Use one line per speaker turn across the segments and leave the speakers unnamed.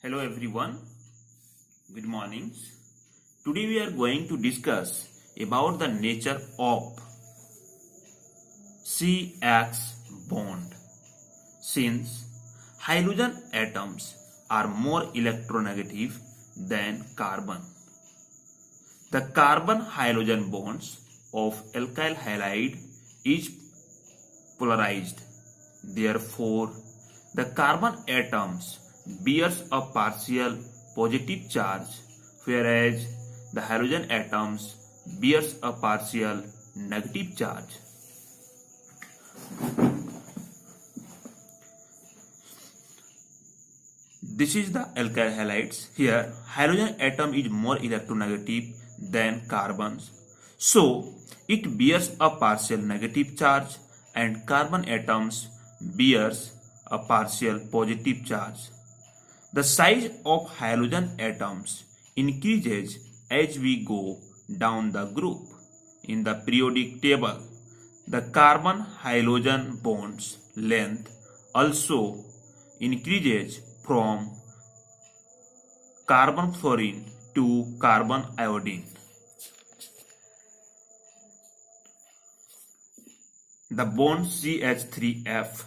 Hello everyone, good morning. Today we are going to discuss about the nature of CX bond. Since hydrogen atoms are more electronegative than carbon, the carbon-hydrogen bonds of alkyl halide is polarized. Therefore, the carbon atoms bears a partial positive charge, whereas the hydrogen atoms bears a partial negative charge. This is the alkyl halides. Here, hydrogen atom is more electronegative than carbons, so it bears a partial negative charge, and carbon atoms bears a partial positive charge. The size of hydrogen atoms increases as we go down the group. In the periodic table, the carbon-hydrogen bond's length also increases from carbon fluorine to carbon iodine. The bond CH3F,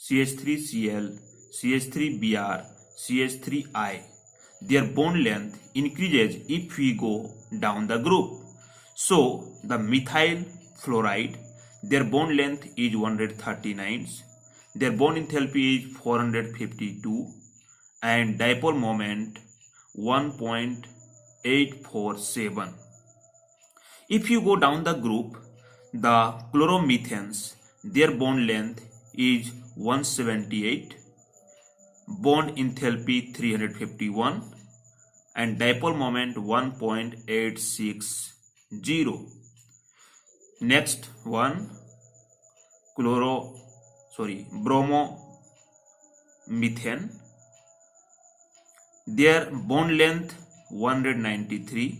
CH3Cl, CH3Br, CH3I, their bond length increases if we go down the group. So the methyl fluoride, their bond length is 139, their bond enthalpy is 452, and dipole moment 1.847. If you go down the group, the chloromethanes, their bond length is 178, bond enthalpy 351, and dipole moment 1.860. Next one, bromomethane, their bond length 193,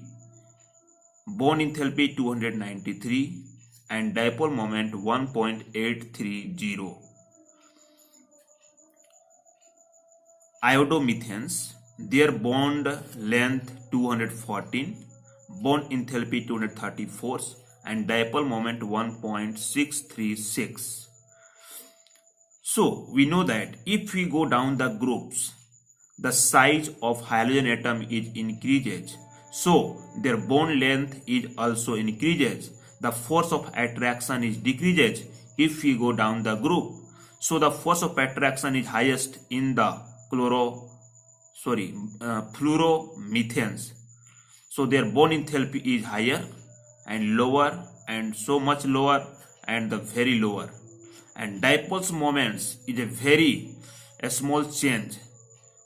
bond enthalpy 293, and dipole moment 1.830. Iodomethanes, their bond length 214, bond enthalpy 234, and dipole moment 1.636. So we know that if we go down the groups, the size of hydrogen atom is increases, so their bond length is also increases. The force of attraction is decreases if we go down the group. So the force of attraction is highest in the fluoromethanes. So their bond enthalpy is higher and lower, and so much lower and the very lower. And dipole's moments is a very small change,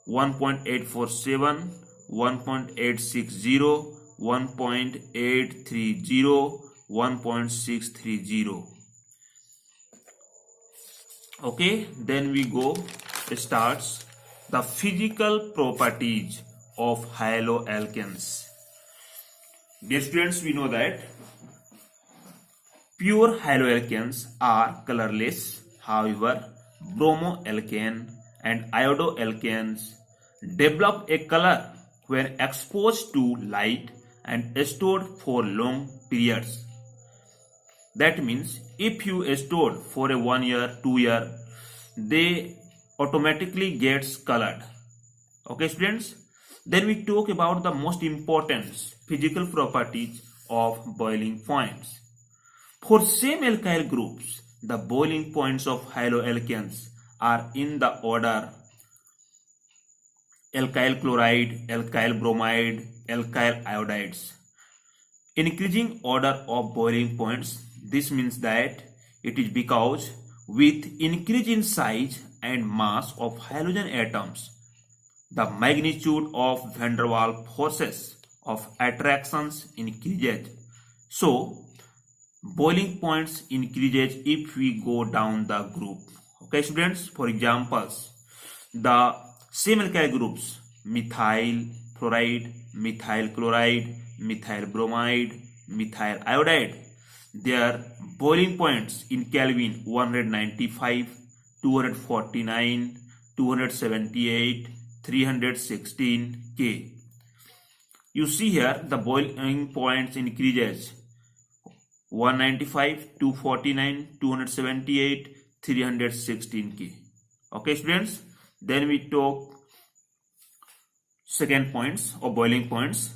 1.847, 1.860, 1.830, 1.630. Okay, then we go starts the physical properties of haloalkanes. Dear students, we know that pure haloalkanes are colorless. However, bromoalkane and iodoalkanes develop a color when exposed to light and stored for long periods. That means if you stored for a 1 year, 2 year, they automatically gets colored. Okay students, then we talk about the most important physical properties of boiling points. For same alkyl groups, the boiling points of haloalkanes are in the order alkyl chloride, alkyl bromide, alkyl iodides. Increasing order of boiling points, this means that it is because with increase in size and mass of hydrogen atoms, the magnitude of van der Waals forces of attractions increases. So boiling points increases if we go down the group. Okay students, for examples, the same alkyl groups methyl fluoride, methyl chloride, methyl bromide, methyl iodide, their boiling points in Kelvin 195, 249, 278, 316K. You see here the boiling points increases 195, 249, 278, 316K. Okay, students. Then we talk second points or boiling points.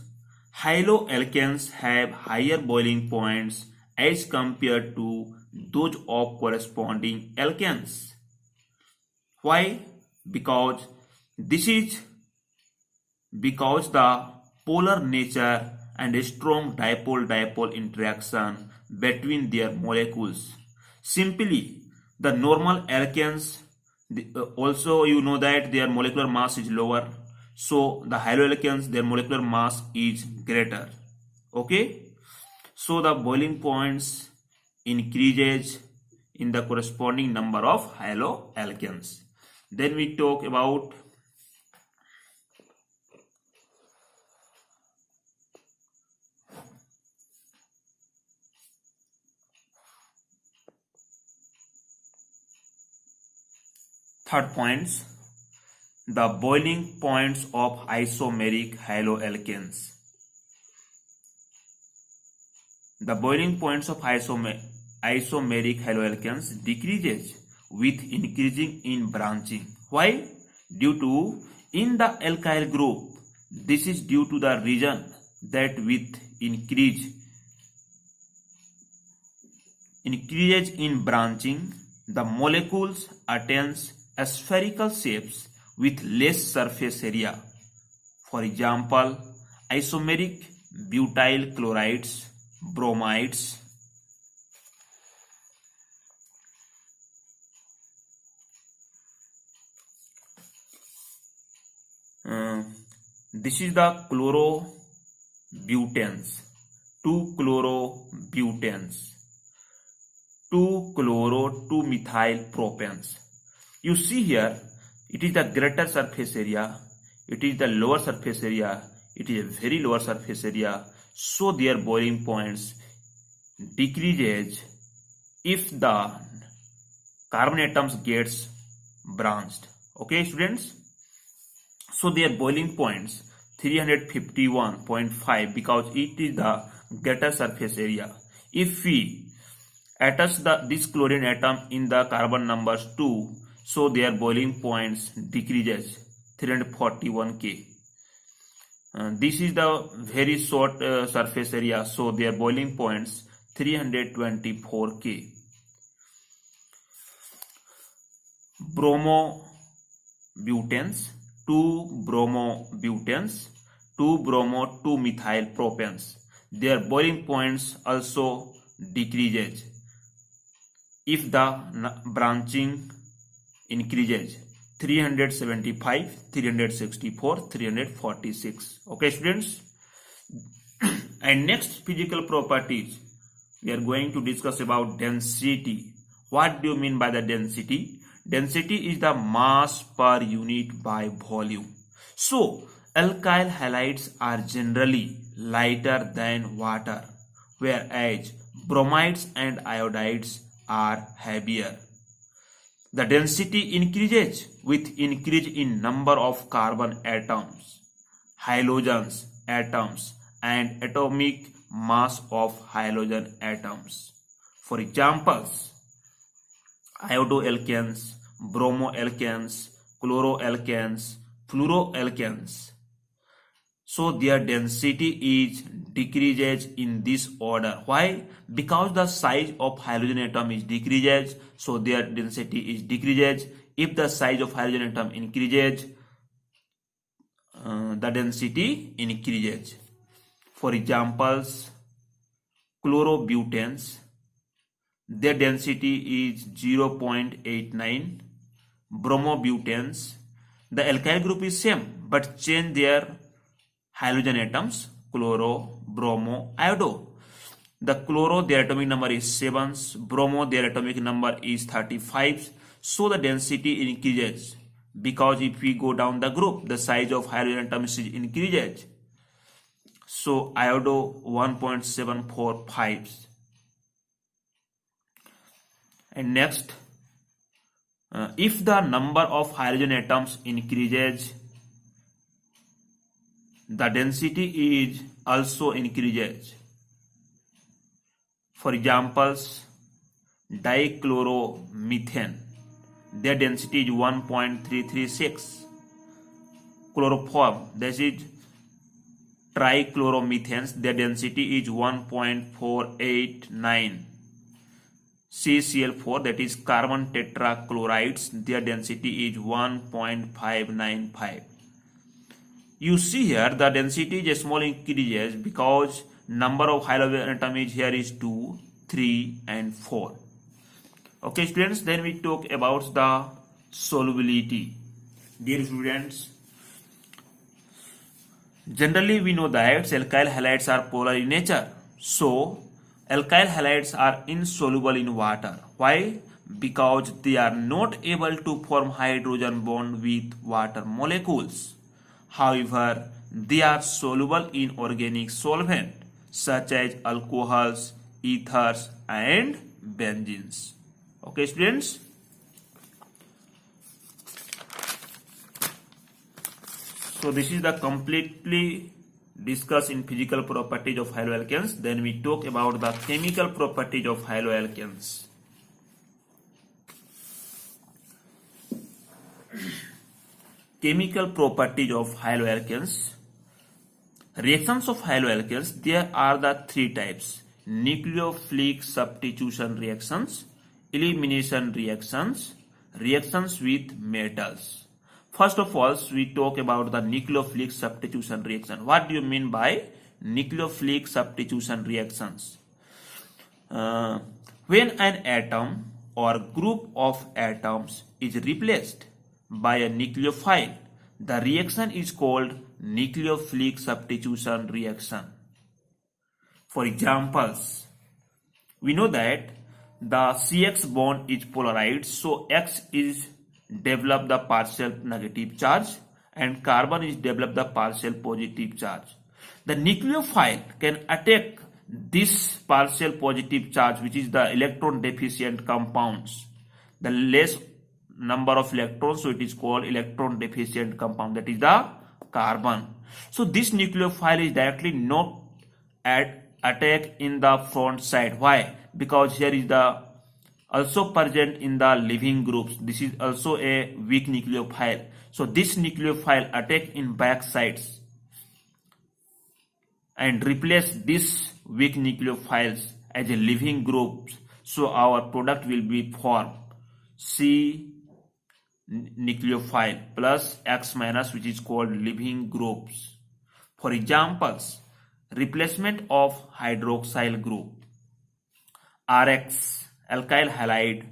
Haloalkanes have higher boiling points as compared to those of corresponding alkanes. Why? Because the polar nature and a strong dipole-dipole interaction between their molecules. Simply, the normal alkanes, also you know that their molecular mass is lower. So the haloalkanes, their molecular mass is greater. Okay. So the boiling points increases in the corresponding number of haloalkanes. Then we talk about third points, the boiling points of isomeric haloalkanes. The boiling points of isomeric haloalkanes decreases with increasing in branching. Why? Due to in the alkyl group, this is due to the reason that with increases in branching, the molecules attains spherical shapes with less surface area. For example, isomeric butyl chlorides, bromides, this is the chlorobutanes, 2-chlorobutanes, 2-chloro-2-methyl propanes. You see here, it is the greater surface area, it is the lower surface area, it is a very lower surface area. So their boiling points decreases if the carbon atoms gets branched. Okay, students. So their boiling points 351.5 because it is the greater surface area. If we attach this chlorine atom in the carbon numbers 2, so their boiling points decreases 341K. This is the very short surface area, so their boiling points 324K. Bromobutanes, 2-bromobutanes, 2-bromo-2-methyl propanes. Their boiling points also decreases if the branching increases 375, 364, 346. Okay, students. And next physical properties, we are going to discuss about density. What do you mean by the density? Density is the mass per unit by volume. So, alkyl halides are generally lighter than water, whereas bromides and iodides are heavier. The density increases with increase in number of carbon atoms, halogens atoms, and atomic mass of halogen atoms. For examples, iodoalkanes, bromoalkanes, chloroalkanes, fluoroalkanes. So their density is decreases in this order. Why? Because the size of halogen atom is decreases, so their density is decreases. If the size of halogen atom increases, the density increases. For examples, chlorobutanes, their density is 0.89. Bromobutanes, the alkyl group is same but change their halogen atoms, chloro, bromo, iodo. The chloro, their atomic number is 7, bromo, their atomic number is 35. So the density increases because if we go down the group, the size of halogen atoms increases. So iodo 1.745. And next, if the number of halogen atoms increases, the density is also increases. For examples, dichloromethane, their density is 1.336. Chloroform, that is trichloromethanes, their density is 1.489. CCl4, that is carbon tetrachlorides, their density is 1.595. You see here the density is small increases because number of hydrogen atoms here is 2, 3 and 4. Okay students, then we talk about the solubility. Dear students, generally we know that alkyl halides are polar in nature. So alkyl halides are insoluble in water. Why? Because they are not able to form hydrogen bond with water molecules. However, they are soluble in organic solvent such as alcohols, ethers and benzenes. Okay students. So this is the completely discussed in physical properties of haloalkanes. Then we talk about the chemical properties of haloalkanes. Chemical properties of haloalkanes. Reactions of haloalkanes, there are the three types: nucleophilic substitution reactions, elimination reactions, reactions with metals. First of all, we talk about the nucleophilic substitution reaction. What do you mean by nucleophilic substitution reactions? When an atom or group of atoms is replaced by a nucleophile, the reaction is called nucleophilic substitution reaction. For examples, we know that the CX bond is polarized, so X is develop the partial negative charge and carbon is develop the partial positive charge. The nucleophile can attack this partial positive charge, which is the electron deficient compounds. The less number of electrons, so it is called electron deficient compound, that is the carbon. So this nucleophile is directly not attack in the front side. Why? Because here is the also present in the leaving groups. This is also a weak nucleophile. So this nucleophile attack in back sides and replace this weak nucleophiles as a leaving groups. So our product will be formed C nucleophile plus X minus, which is called leaving groups. For examples, replacement of hydroxyl group. RX, alkyl halide,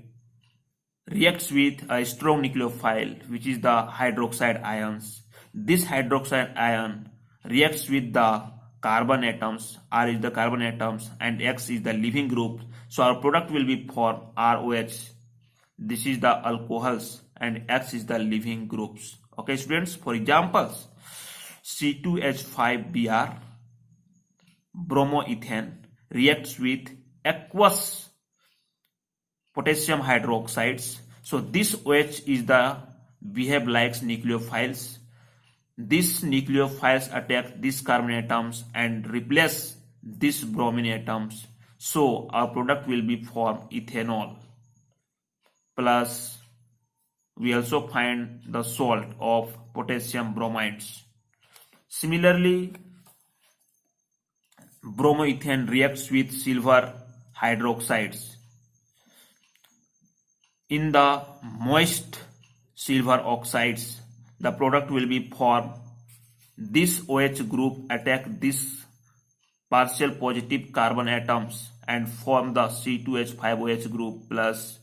reacts with a strong nucleophile, which is the hydroxide ions. This hydroxide ion reacts with the carbon atoms. R is the carbon atoms and X is the leaving group. So our product will be formed ROH. This is the alcohols and X is the leaving groups. Okay students, for examples, C2H5Br, bromoethane, reacts with aqueous potassium hydroxides. So this OH is the behave like nucleophiles. These nucleophiles attack these carbon atoms and replace these bromine atoms. So our product will be formed ethanol. Plus we also find the salt of potassium bromides. Similarly, bromoethane reacts with silver hydroxides. In the moist silver oxides, the product will be formed. This OH group attack this partial positive carbon atoms and form the C2H5OH group plus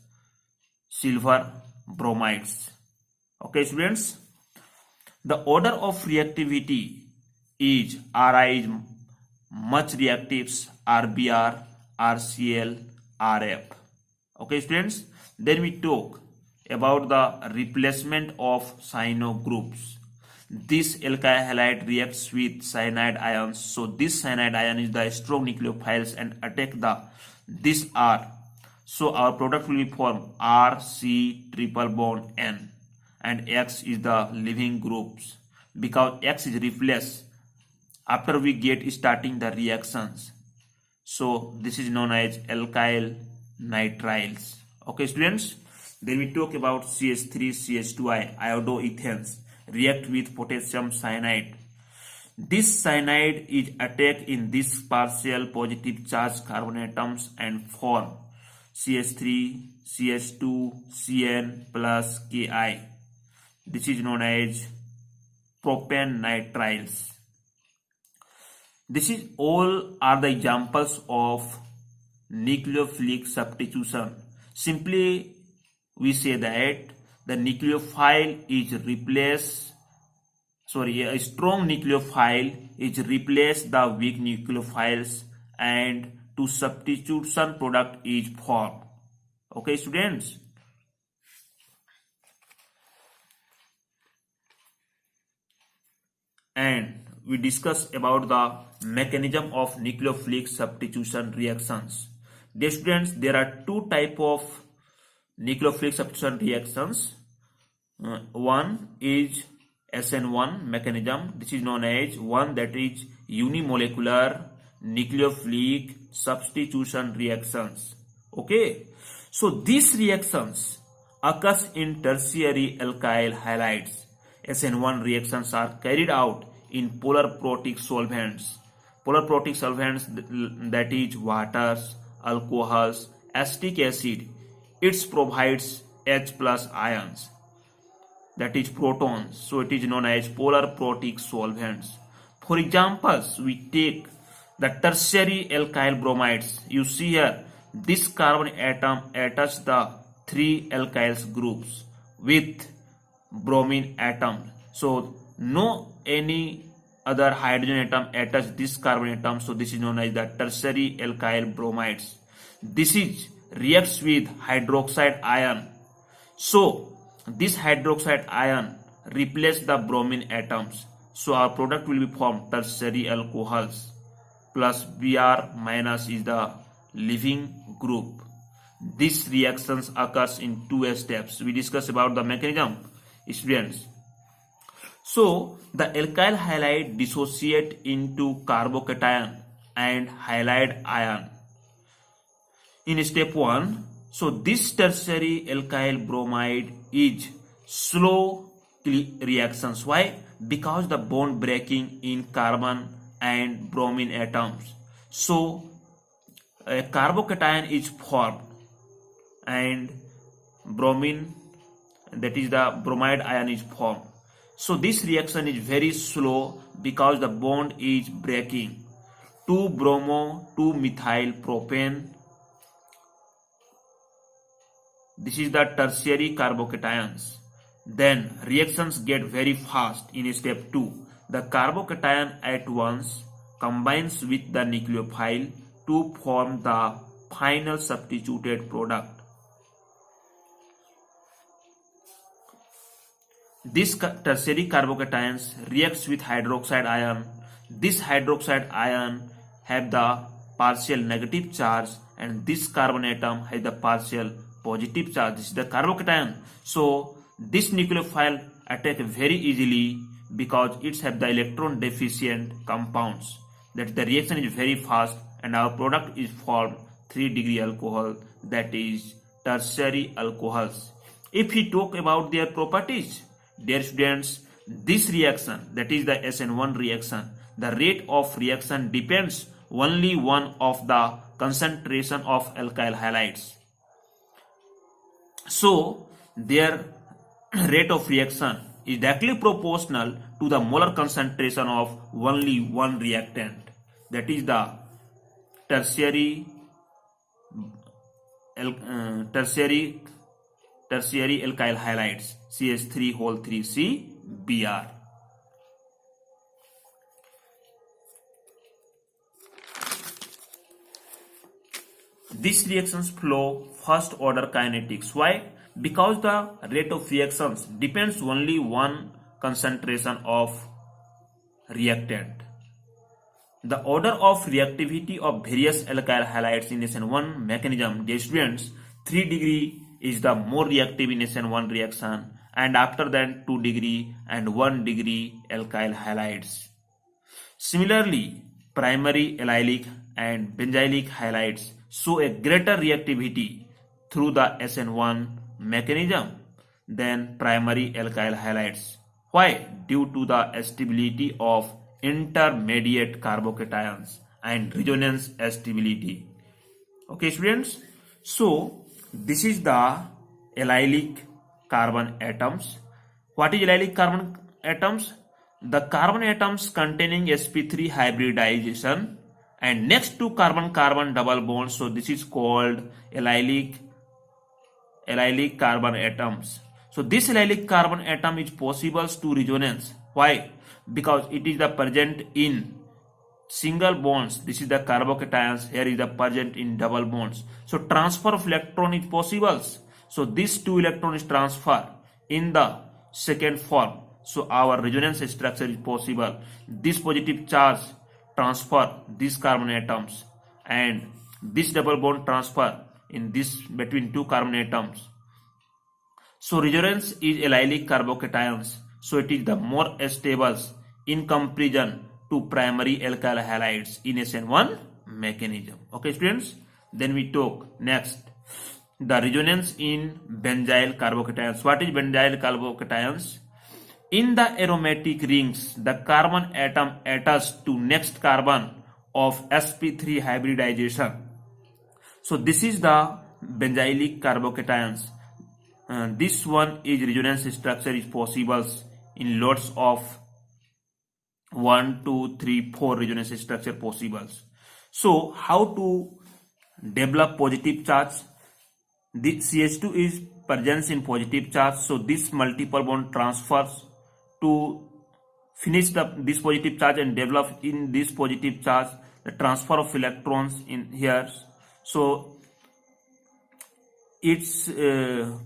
silver bromides. Okay students, the order of reactivity is Ri is much reactives, RBr, RCl, RF. Okay students, then we talk about the replacement of cyano groups. This alkyl halide reacts with cyanide ions. So this cyanide ion is the strong nucleophiles and attack this R. So our product will be formed RC triple bond N and X is the leaving groups. Because X is replaced after we get starting the reactions. So this is known as alkyl nitriles. Okay, students. Then we talk about CH3CH2I iodoethanes react with potassium cyanide. This cyanide is attacked in this partial positive charge carbon atoms and form CH3, CH2, Cn plus Ki. This is known as propane nitriles. This is all are the examples of nucleophilic substitution. Simply we say that the nucleophile is replaced, a strong nucleophile is replaced the weak nucleophiles and to substitution product is formed. Okay, students. And we discuss about the mechanism of nucleophilic substitution reactions. Dear students, there are two types of nucleophilic substitution reactions. One is SN1 mechanism. This is known as one that is unimolecular nucleophilic substitution reactions. Okay, so these reactions occurs in tertiary alkyl halides. SN1 reactions are carried out in polar protic solvents. Polar protic solvents, that is waters, alcohols, acetic acid. It provides H plus ions, that is protons. So it is known as polar protic solvents. For examples, we take the tertiary alkyl bromides. You see here, this carbon atom attach the three alkyls groups with bromine atom. So no any other hydrogen atom attach this carbon atom. So this is known as the tertiary alkyl bromides. This is reacts with hydroxide ion. So this hydroxide ion replace the bromine atoms. So our product will be formed tertiary alcohols plus Br minus is the leaving group. These reactions occurs in two steps. We discuss about the mechanism, students. So the alkyl halide dissociate into carbocation and halide ion. In step 1, so this tertiary alkyl bromide is slow reactions. Why? Because the bond breaking in carbon and bromine atoms. So a carbocation is formed and bromine, that is the bromide ion, is formed. So this reaction is very slow because the bond is breaking. 2-bromo 2-methyl propane. This is the tertiary carbocations. Then reactions get very fast in step 2. The carbocation at once combines with the nucleophile to form the final substituted product. This tertiary carbocations reacts with hydroxide ion. This hydroxide ion have the partial negative charge and this carbon atom has the partial positive charge. This is the carbocation. So this nucleophile attack very easily because it have the electron deficient compounds. That the reaction is very fast and our product is formed 3-degree alcohol, that is tertiary alcohols. If we talk about their properties, dear students, this reaction, that is the SN1 reaction, the rate of reaction depends only one of the concentration of alkyl halides. So their rate of reaction is directly proportional to the molar concentration of only one reactant, that is the tertiary alkyl halides, CH3CH3Br. These reactions flow first order kinetics. Why? Because the rate of reactions depends only one concentration of reactant. The order of reactivity of various alkyl halides in SN1 mechanism, dear students, 3-degree is the more reactive in SN1 reaction, and after that 2-degree and 1-degree alkyl halides. Similarly, primary allylic and benzylic halides show a greater reactivity through the SN1 mechanism than primary alkyl halides. Why? Due to the stability of intermediate carbocations and resonance stability. Okay, students. So this is the allylic carbon atoms. What is allylic carbon atoms? The carbon atoms containing sp3 hybridization and next to carbon-carbon double bond. So this is called allylic carbon atoms. So this allylic carbon atom is possible to resonance. Why? Because it is the present in single bonds. This is the carbocations. Here is the present in double bonds. So transfer of electron is possible. So these two electrons transfer in the second form. So our resonance structure is possible. This positive charge transfer these carbon atoms and this double bond transfer in this between two carbon atoms. So resonance is allylic carbocations. So it is the more stable in comparison to primary alkyl halides in SN1 mechanism. Okay, students. Then we talk next the resonance in benzyl carbocations. What is benzyl carbocations? In the aromatic rings, the carbon atom attached to next carbon of sp3 hybridization. So this is the benzylic carbocations. This one is resonance structure is possible in lots of 1, 2, 3, 4 resonance structure possible. So how to develop positive charge? The CH2 is present in positive charge. So this multiple bond transfers to finish this positive charge and develop in this positive charge the transfer of electrons in here. So it's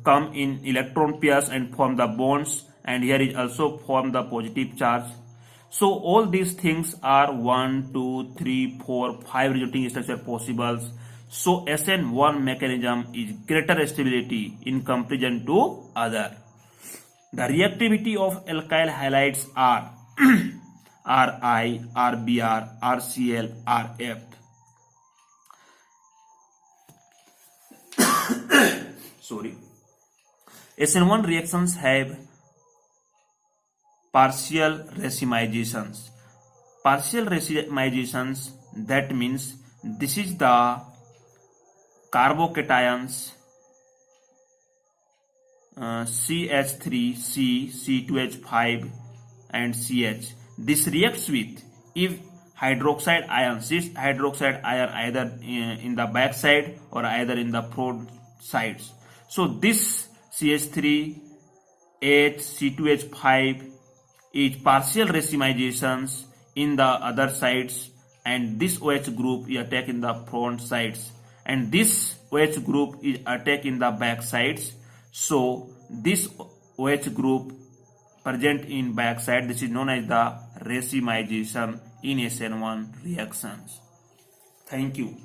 come in electron pairs and form the bonds, and here is also form the positive charge. So all these things are 1, 2, 3, 4, 5 resulting structure possible. So SN1 mechanism is greater stability in comparison to other. The reactivity of alkyl halides are Ri, Rbr, RCl, Rf. Sorry. SN1 reactions have partial racemizations. Partial racemizations, that means this is the carbocations CH3, C, C2H5 and CH. This reacts with if hydroxide ions. This hydroxide ion either in the back side or either in the front sides. So this CH3, H, C2H5 is partial racemizations in the other sides, and this OH group is attacked in the front sides, and this OH group is attacked in the back sides. So this OH group present in back side, this is known as the racemization in SN1 reactions. Thank you.